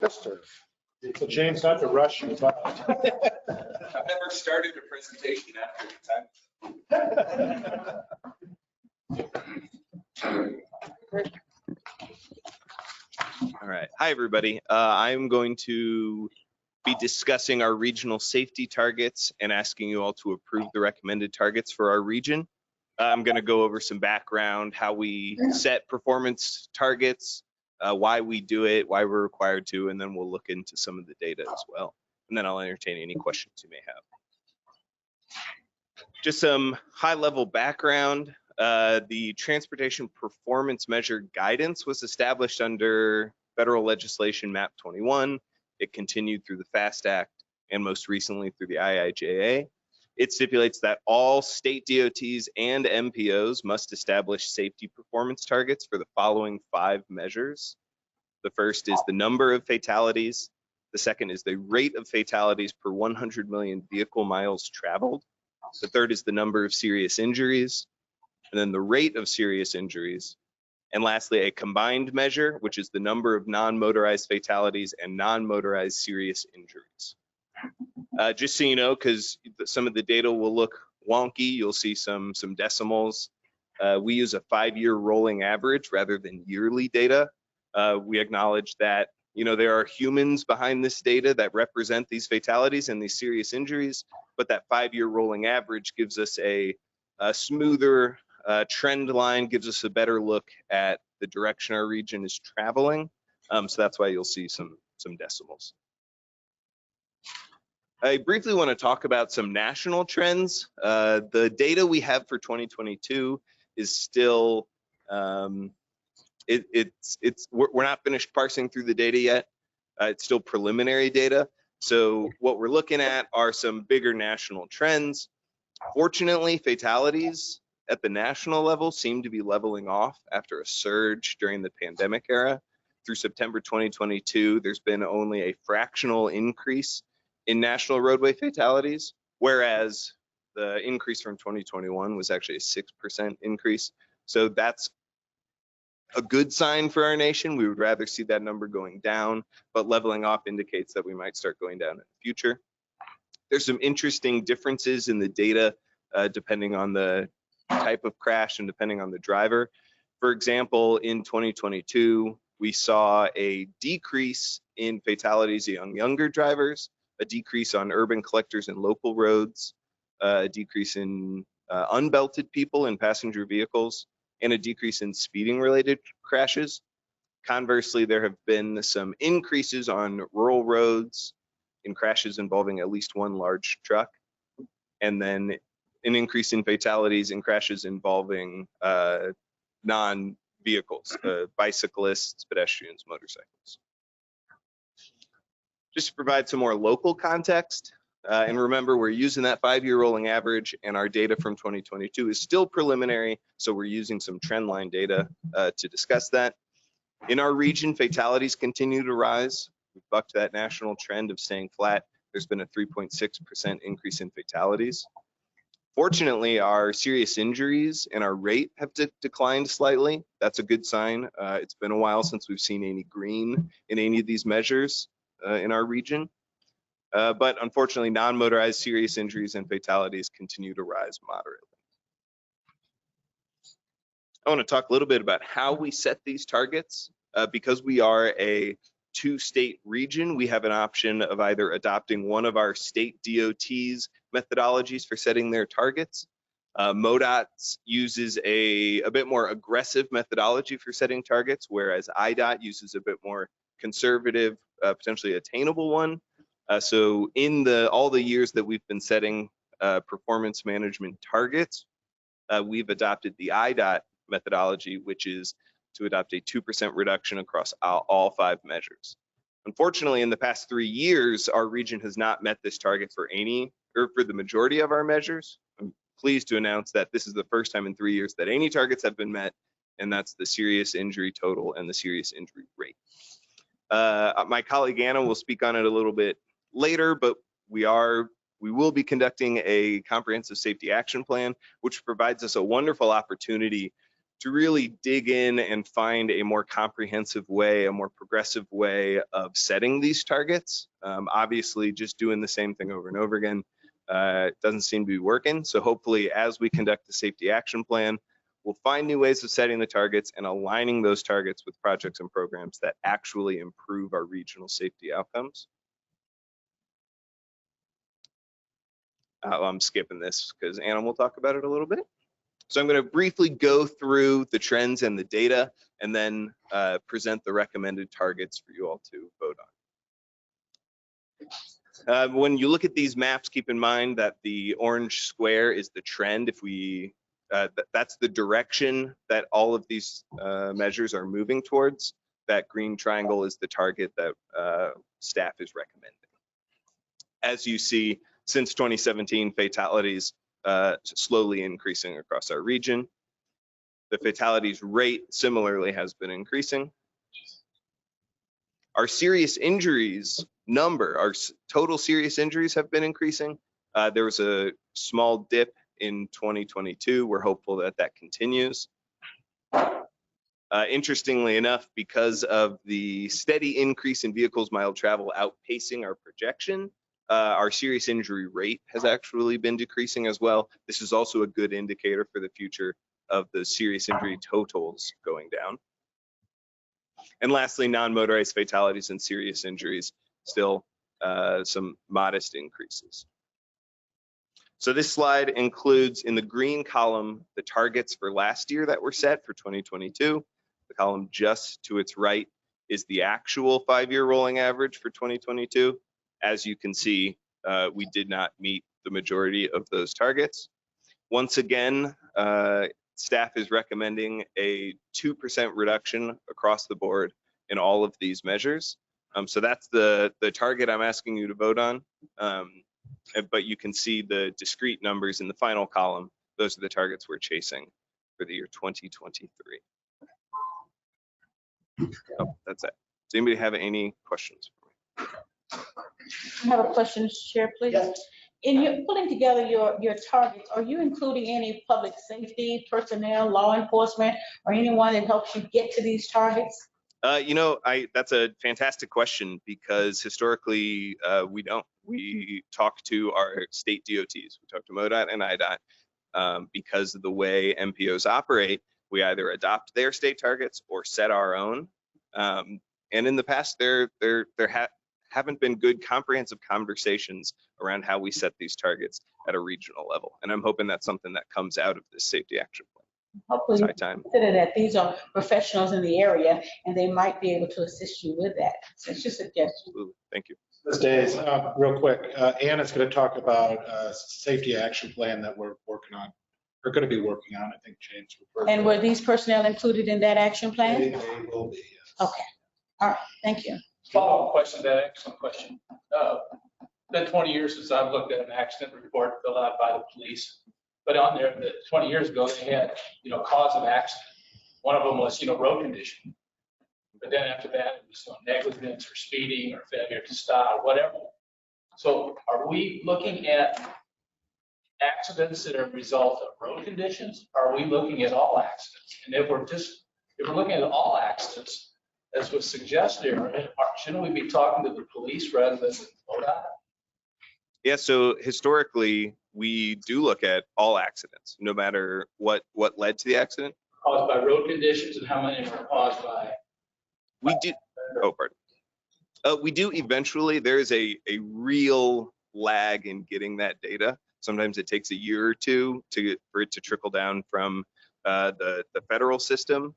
Mr. So James, not to rush you, but I've never started a presentation after the time. All right. Hi, everybody. I'm going to be discussing our regional safety targets and asking you all to approve the recommended targets for our region. I'm going to go over some background, how we set performance targets, why we do it, why we're required to, and then we'll look into some of the data as well. And then I'll entertain any questions you may have. Just some high-level background. The Transportation Performance Measure Guidance was established under federal legislation MAP 21. It continued through the FAST Act and most recently through the IIJA. It stipulates that all state DOTs and MPOs must establish safety performance targets for the following 5 measures. The first is the number of fatalities. The second is the rate of fatalities per 100 million vehicle miles traveled. The third is the number of serious injuries, and then the rate of serious injuries. And lastly, a combined measure, which is the number of non-motorized fatalities and non-motorized serious injuries. Just so you know, because some of the data will look wonky, you'll see some decimals. We use a 5-year rolling average rather than yearly data. We acknowledge that, you know, there are humans behind this data that represent these fatalities and these serious injuries, but that 5-year rolling average gives us a smoother trend line, gives us a better look at the direction our region is traveling. So that's why you'll see some decimals. I briefly want to talk about some national trends. The data we have for 2022 is still, we're not finished parsing through the data yet. It's still preliminary data. So what we're looking at are some bigger national trends. Fortunately, fatalities at the national level seem to be leveling off after a surge during the pandemic era. Through September 2022, there's been only a fractional increase in national roadway fatalities, whereas the increase from 2021 was actually a 6% increase. So that's a good sign for our nation. We would rather see that number going down, but leveling off indicates that we might start going down in the future. There's some interesting differences in the data depending on the type of crash and depending on the driver. For example, in 2022, we saw a decrease in fatalities among younger drivers, a decrease on urban collectors and local roads, a decrease in unbelted people in passenger vehicles, and a decrease in speeding related crashes. Conversely, there have been some increases on rural roads in crashes involving at least one large truck, and then an increase in fatalities in crashes involving non-vehicles, bicyclists, pedestrians, motorcycles. Just to provide some more local context, and remember, we're using that 5-year rolling average, and our data from 2022 is still preliminary, so we're using some trend line data to discuss that. In our region, fatalities continue to rise. We've bucked that national trend of staying flat. There's been a 3.6% increase in fatalities. Fortunately, our serious injuries and our rate have declined slightly. That's a good sign. It's been a while since we've seen any green in any of these measures in our region. But unfortunately, non-motorized serious injuries and fatalities continue to rise moderately. I want to talk a little bit about how we set these targets. Because we are a 2-state region, we have an option of either adopting one of our state DOT's methodologies for setting their targets. MoDOT uses a bit more aggressive methodology for setting targets, whereas IDOT uses a bit more conservative, potentially attainable one. So in all the years that we've been setting performance management targets, we've adopted the IDOT methodology, which is to adopt a 2% reduction across all 5 measures. Unfortunately, in the past 3 years, our region has not met this target for the majority of our measures. I'm pleased to announce that this is the first time in 3 years that any targets have been met, and that's the serious injury total and the serious injury rate. My colleague Anna will speak on it a little bit later, but we will be conducting a comprehensive safety action plan, which provides us a wonderful opportunity to really dig in and find a more comprehensive way, a more progressive way of setting these targets. Obviously, just doing the same thing over and over again doesn't seem to be working. So hopefully, as we conduct the safety action plan, we'll find new ways of setting the targets and aligning those targets with projects and programs that actually improve our regional safety outcomes. I'm skipping this because Anna will talk about it a little bit. So I'm going to briefly go through the trends and the data and then present the recommended targets for you all to vote on. When you look at these maps, keep in mind that the orange square is the trend. If we, that's the direction that all of these measures are moving towards. That green triangle is the target that staff is recommending. As you see, since 2017, fatalities slowly increasing across our region. The fatalities rate similarly has been increasing. Our serious injuries number, our total serious injuries have been increasing. There was a small dip in 2022. We're hopeful that that continues. Interestingly enough, because of the steady increase in vehicles mile travel outpacing our projection, our serious injury rate has actually been decreasing as well. This is also a good indicator for the future of the serious injury totals going down. And lastly, non-motorized fatalities and serious injuries, still some modest increases. So this slide includes in the green column the targets for last year that were set for 2022. The column just to its right is the actual 5-year rolling average for 2022. As you can see, we did not meet the majority of those targets. Once again, staff is recommending a 2% reduction across the board in all of these measures. So that's the target I'm asking you to vote on. But you can see the discrete numbers in the final column. Those are the targets we're chasing for the year 2023. Oh, that's it. Does anybody have any questions for me? I have a question, Mr. Chair, please. Yes. In your pulling together your targets, are you including any public safety personnel, law enforcement, or anyone that helps you get to these targets? You know, that's a fantastic question because historically we don't. We talk to our state DOTs. We talk to MoDOT and IDOT because of the way MPOs operate. We either adopt their state targets or set our own. And in the past, there haven't been good comprehensive conversations around how we set these targets at a regional level. And I'm hoping that's something that comes out of this safety action plan. Hopefully, It's high time. consider that these are professionals in the area and they might be able to assist you with that. So it's just a suggestion. Absolutely. Thank you. Ms. Days, real quick, Anna's going to talk about a safety action plan that we're working on, or going to be working on, I think James referred And to were it. these personnel included in that action plan? They will be, yes. Okay. All right. Thank you. Follow-up question to that excellent question. Been 20 years since I've looked at an accident report filled out by the police. But on there, 20 years ago, they had, cause of accident. One of them was, road condition. But then after that, it was negligence or speeding or failure to stop, whatever. So are we looking at accidents that are a result of road conditions? Or are we looking at all accidents? And if we're looking at all accidents, as was suggested, shouldn't we be talking to the police rather than MoDOT? Yeah, so historically, we do look at all accidents, no matter what led to the accident. Caused by road conditions and how many are caused by? We do, oh, pardon. We do eventually, there is a real lag in getting that data. Sometimes it takes a year or two for it to trickle down from the federal system.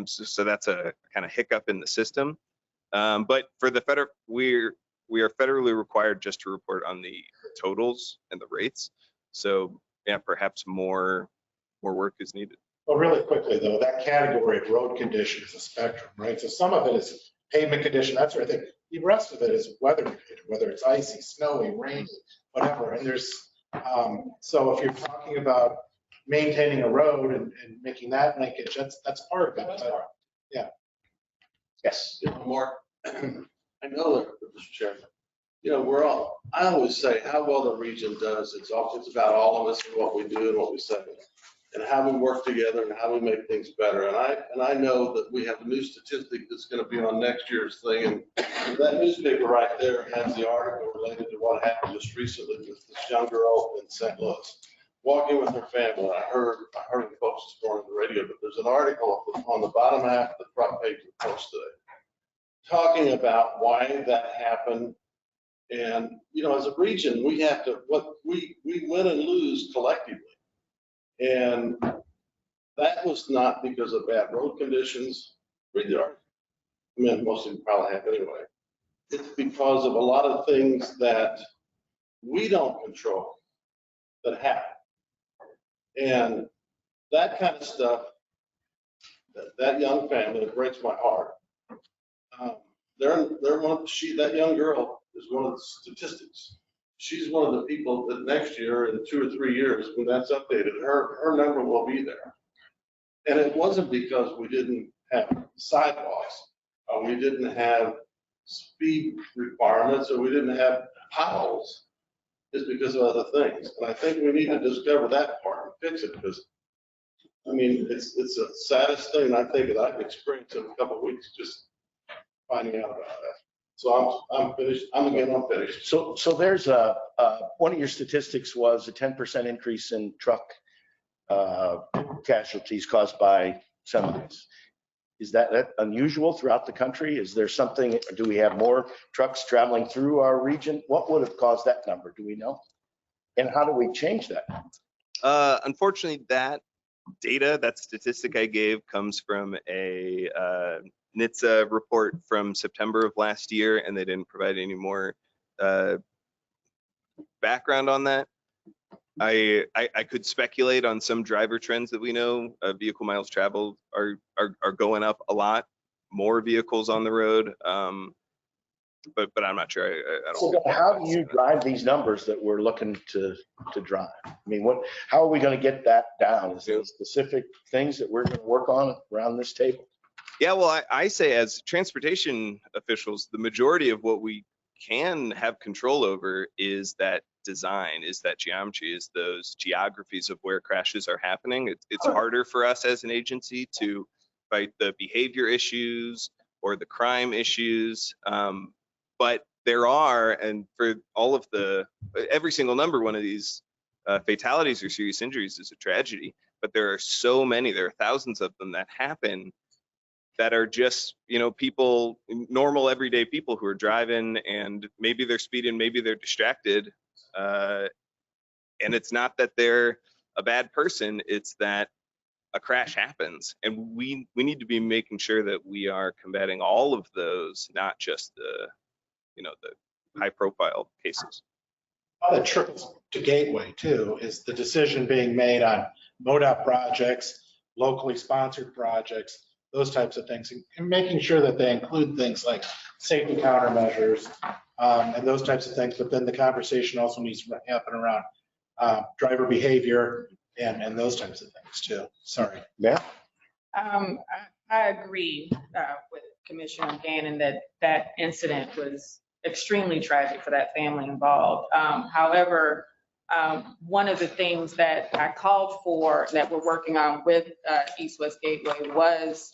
So that's a kind of hiccup in the system. But for the federal, we are federally required just to report on the totals and the rates. So yeah, perhaps more work is needed. Well, really quickly though, that category of road condition is a spectrum, right? So some of it is pavement condition, that sort of thing. The rest of it is weather related, whether it's icy, snowy, rainy, whatever. And there's, so if you're talking about maintaining a road and making that linkage, that's part of it. But, yeah. Yes. Mark, I know that, Mr. Chairman, I always say how well the region does. It's about all of us and what we do and what we say. and how we work together and how we make things better. And I know that we have a new statistic that's going to be on next year's thing. And that newspaper right there has the article related to what happened just recently with this young girl in St. Louis, walking with her family. I heard the folks this morning on the radio, but there's an article on the bottom half of the front page of the Post today, talking about why that happened. And, you know, as a region, we have to, we win and lose collectively. And that was not because of bad road conditions. Read the article. I mean, most of you probably have anyway. It's because of a lot of things that we don't control that happen. And that kind of stuff, that young family, it breaks my heart. That young girl is one of the statistics. She's one of the people that next year, in 2 or 3 years, when that's updated, her number will be there. And it wasn't because we didn't have sidewalks, or we didn't have speed requirements, or we didn't have potholes. It's because of other things. And I think we need to discover that part and fix it, because, I mean, it's the saddest thing I think that I've experienced in a couple of weeks, just finding out about that. So I'm finished. I'm finished. So there's one of your statistics was a 10% increase in truck casualties caused by semis. Is that unusual throughout the country? Is there something, do we have more trucks traveling through our region? What would have caused that number? Do we know? And how do we change that? Unfortunately, that data, that statistic I gave comes from a NHTSA report from September of last year, and they didn't provide any more background on that. I could speculate on some driver trends that we know. Vehicle miles traveled are going up a lot, more vehicles on the road, but I'm not sure. I don't. So how do you drive these numbers that we're looking to drive? I mean, how are we going to get that down? Is there specific things that we're going to work on around this table? Yeah, well, I say as transportation officials, the majority of what we can have control over is that design, is that geometry, is those geographies of where crashes are happening. It's harder for us as an agency to fight the behavior issues or the crime issues. But there are, and for all of every single number one of these fatalities or serious injuries is a tragedy, but there are so many, there are thousands of them that happen that are just, you know, people, normal everyday people who are driving, and maybe they're speeding, maybe they're distracted. And it's not that they're a bad person, it's that a crash happens. And we need to be making sure that we are combating all of those, not just the high profile cases. How that trickles to Gateway too is the decision being made on MoDOT projects, locally sponsored projects, those types of things, and making sure that they include things like safety countermeasures and those types of things. But then the conversation also needs to happen around driver behavior and those types of things too. Sorry. Yeah. I agree with Commissioner Gannon that incident was extremely tragic for that family involved. However, one of the things that I called for that we're working on with East West Gateway was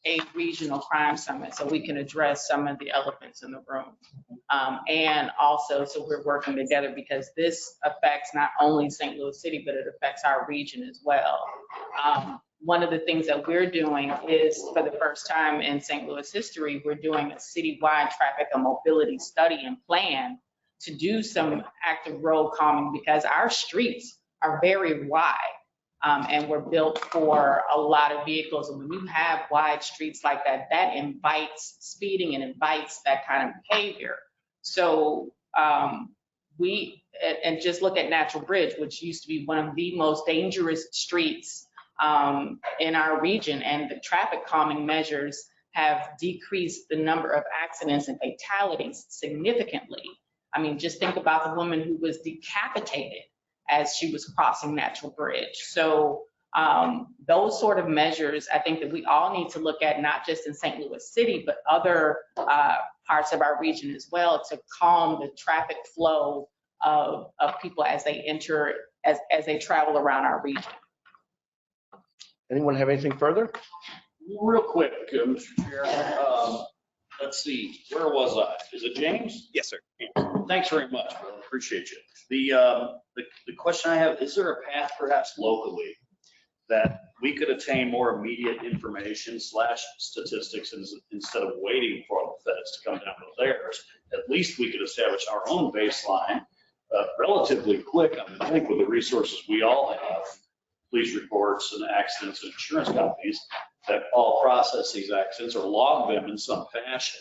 a regional crime summit, so we can address some of the elephants in the room. And also, so we're working together because this affects not only St. Louis City, but it affects our region as well. One of the things that we're doing is, for the first time in St. Louis history, we're doing a citywide traffic and mobility study and plan to do some active road calming, because our streets are very wide and were built for a lot of vehicles. And when you have wide streets like that, that invites speeding and invites that kind of behavior. So and just look at Natural Bridge, which used to be one of the most dangerous streets in our region, and the traffic calming measures have decreased the number of accidents and fatalities significantly. I mean, just think about the woman who was decapitated as she was crossing Natural Bridge. So those sort of measures, I think that we all need to look at, not just in St. Louis City, but other parts of our region as well, to calm the traffic flow of people as they enter, as they travel around our region. Anyone have anything further? Real quick, Mr. Chair, let's see, where was I? Is it James? Yes, sir. Thanks very much, brother. Appreciate you. The question I have, is there a path perhaps locally that we could attain more immediate information / statistics instead of waiting for the feds to come down with theirs? At least we could establish our own baseline relatively quick, I would think, with the resources we all have, police reports and accidents and insurance companies that all process these accidents or log them in some fashion.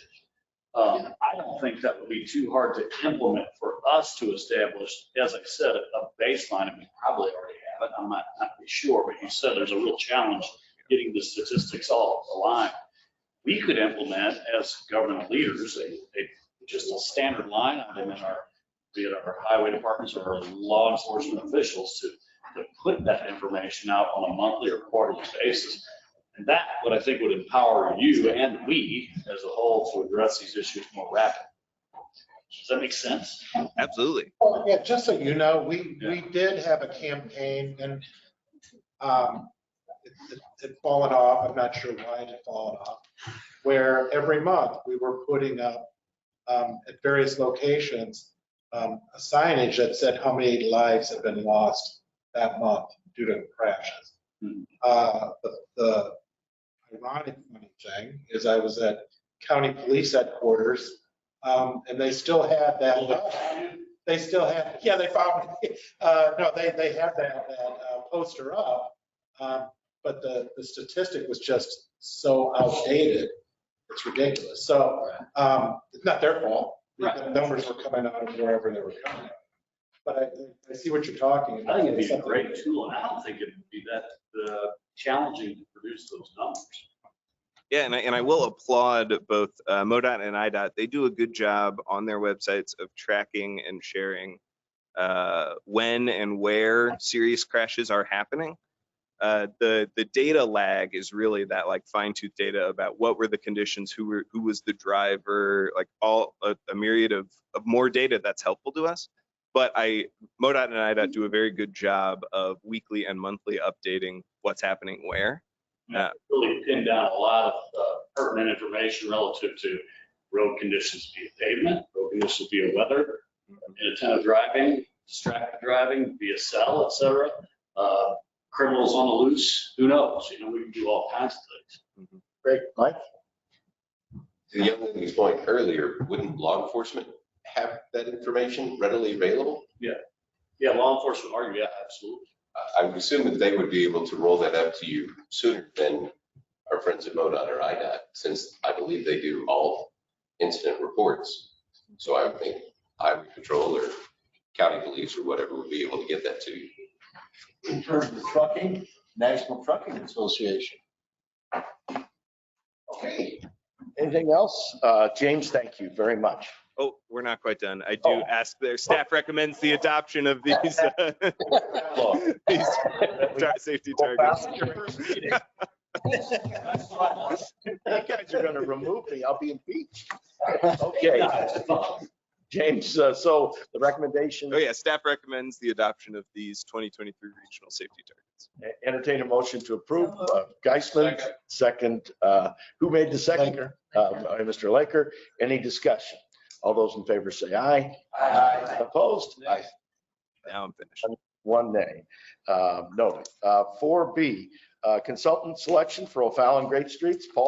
I don't think that would be too hard to implement for us to establish, as I said, a baseline, and we probably already have it. I'm not really sure, but you said there's a real challenge getting the statistics all aligned. We could implement as government leaders, just a standard line item in our, be it our highway departments or our law enforcement officials to put that information out on a monthly or quarterly basis. And that, what I think would empower you and we as a whole to address these issues more rapidly. Does that make sense? Absolutely. Well, yeah, just so you know, we did have a campaign and it fallen off. I'm not sure why it had fallen off, where every month we were putting up at various locations a signage that said how many lives had been lost that month due to crashes. The ironic funny thing is I was at county police headquarters and they still had that. They still had, yeah, they found, no, they had that poster up, but the statistic was just so outdated. It's ridiculous. So it's not their fault. The numbers were coming out of wherever they were coming out. But I see what you're talking about. I think it'd be a great tool, and I don't think it'd be that challenging to produce those numbers. Yeah, and I will applaud both MoDOT and IDOT. They do a good job on their websites of tracking and sharing when and where serious crashes are happening. The data lag is really that like fine-tooth data about what were the conditions, who was the driver, like all a myriad of more data that's helpful to us. But MoDOT and IDOT do a very good job of weekly and monthly updating what's happening where. Really pin down a lot of pertinent information relative to road conditions via pavement, road conditions via weather, inattentive driving, distracted driving, via cell, et cetera. Criminals on the loose, who knows? You know, we can do all kinds of things. Great, Mike? To the young lady's point earlier, wouldn't law enforcement have that information readily available? Yeah, law enforcement argue, yeah, absolutely. I would assume that they would be able to roll that out to you sooner than our friends at MoDOT or IDOT, since I believe they do all incident reports. So I would think highway patrol or county police or whatever would be able to get that to you. In terms of trucking, National Trucking Association. Okay. Anything else? James, thank you very much. Oh, we're not quite done. I do ask their staff recommends the adoption of these, these safety targets. You guys are going to remove me. I'll be impeached. Okay. James, so the recommendation. Oh yeah, staff recommends the adoption of these 2023 regional safety targets. Entertain a motion to approve. Geisman, second. Who made the second? Mr. Laker. Any discussion? All those in favor say aye. Aye. Opposed? Aye. Now I'm finished. One nay. Noted. 4B, consultant selection for O'Fallon Great Streets. Paul?